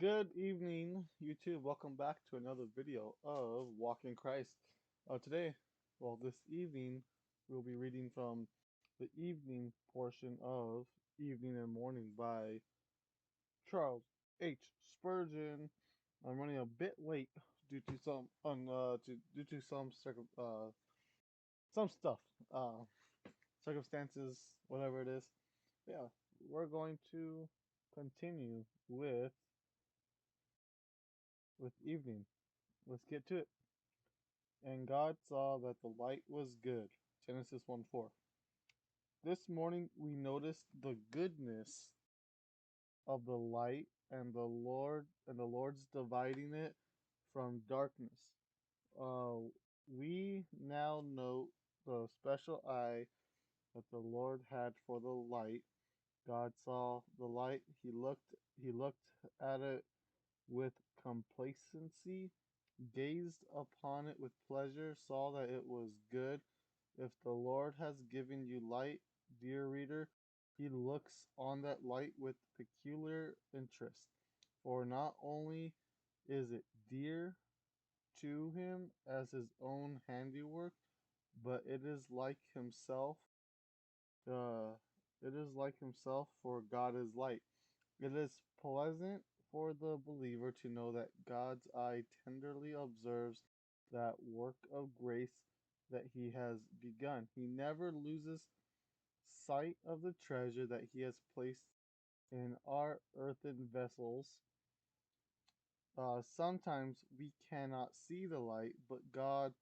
Good evening, YouTube. Welcome back to another video of Walk in Christ. This evening, we'll be reading from the evening portion of Evening and Morning by Charles H. Spurgeon. I'm running a bit late due to some stuff, uh, circumstances, whatever it is. Yeah, we're going to continue with evening. Let's get to it. And God saw that the light was good. Genesis 1:4. This morning we noticed the goodness of the light and the Lord's dividing it from darkness. We now note the special eye that the Lord had for the light. God saw the light. He looked at it with complacency, gazed upon it with pleasure, saw that it was good. If the Lord has given you light, dear reader, he looks on that light with peculiar interest. For not only is it dear to him as his own handiwork, but uh, it is like himself, for God is light. It is pleasant for the believer to know that God's eye tenderly observes that work of grace that he has begun. He never loses sight of the treasure that he has placed in our earthen vessels. Sometimes we cannot see the light, but God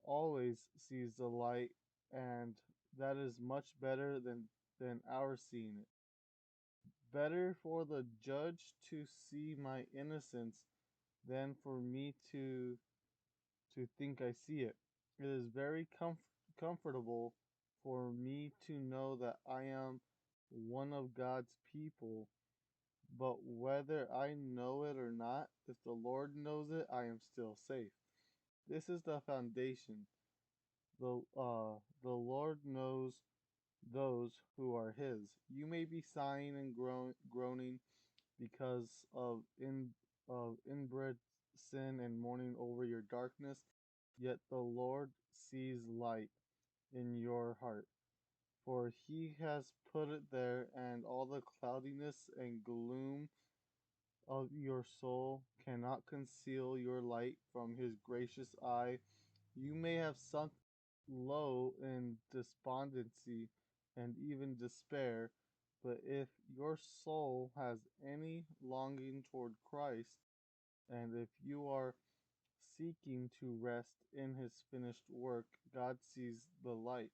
always sees the light, and that is much better than our seeing it. Better for the judge to see my innocence than for me to think I see it. It is very comfortable for me to know that I am one of God's people, but whether I know it or not, if the Lord knows it, I am still safe. This is the foundation. The Lord knows those who are His. You may be sighing and groaning because of inbred sin and mourning over your darkness, yet the Lord sees light in your heart. For he has put it there, and all the cloudiness and gloom of your soul cannot conceal your light from his gracious eye. You may have sunk low in despondency and even despair, but if your soul has any longing toward Christ, and if you are seeking to rest in his finished work, God sees the light.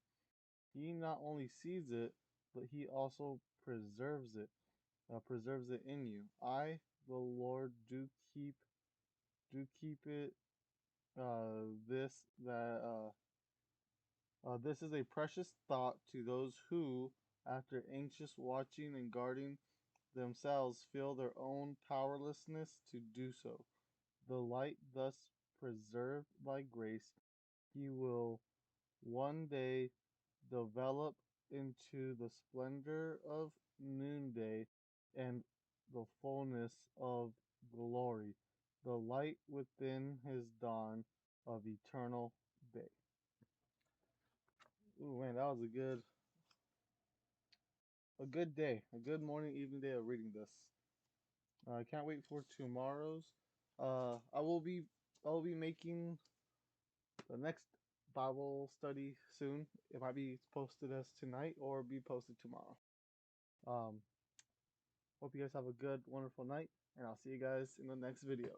He not only sees it, but he also preserves it in you. I, the Lord, do keep it. This that This is a precious thought to those who, after anxious watching and guarding themselves, feel their own powerlessness to do so. The light thus preserved by grace, he will one day develop into the splendor of noonday and the fullness of glory, the light within his dawn of eternal day. Ooh, man, that was a good day, a good morning, evening day of reading this. I can't wait for tomorrow's. I will be making the next Bible study soon. It might be posted as tonight or be posted tomorrow. Um, Hope you guys have a good, wonderful night, and I'll see you guys in the next video.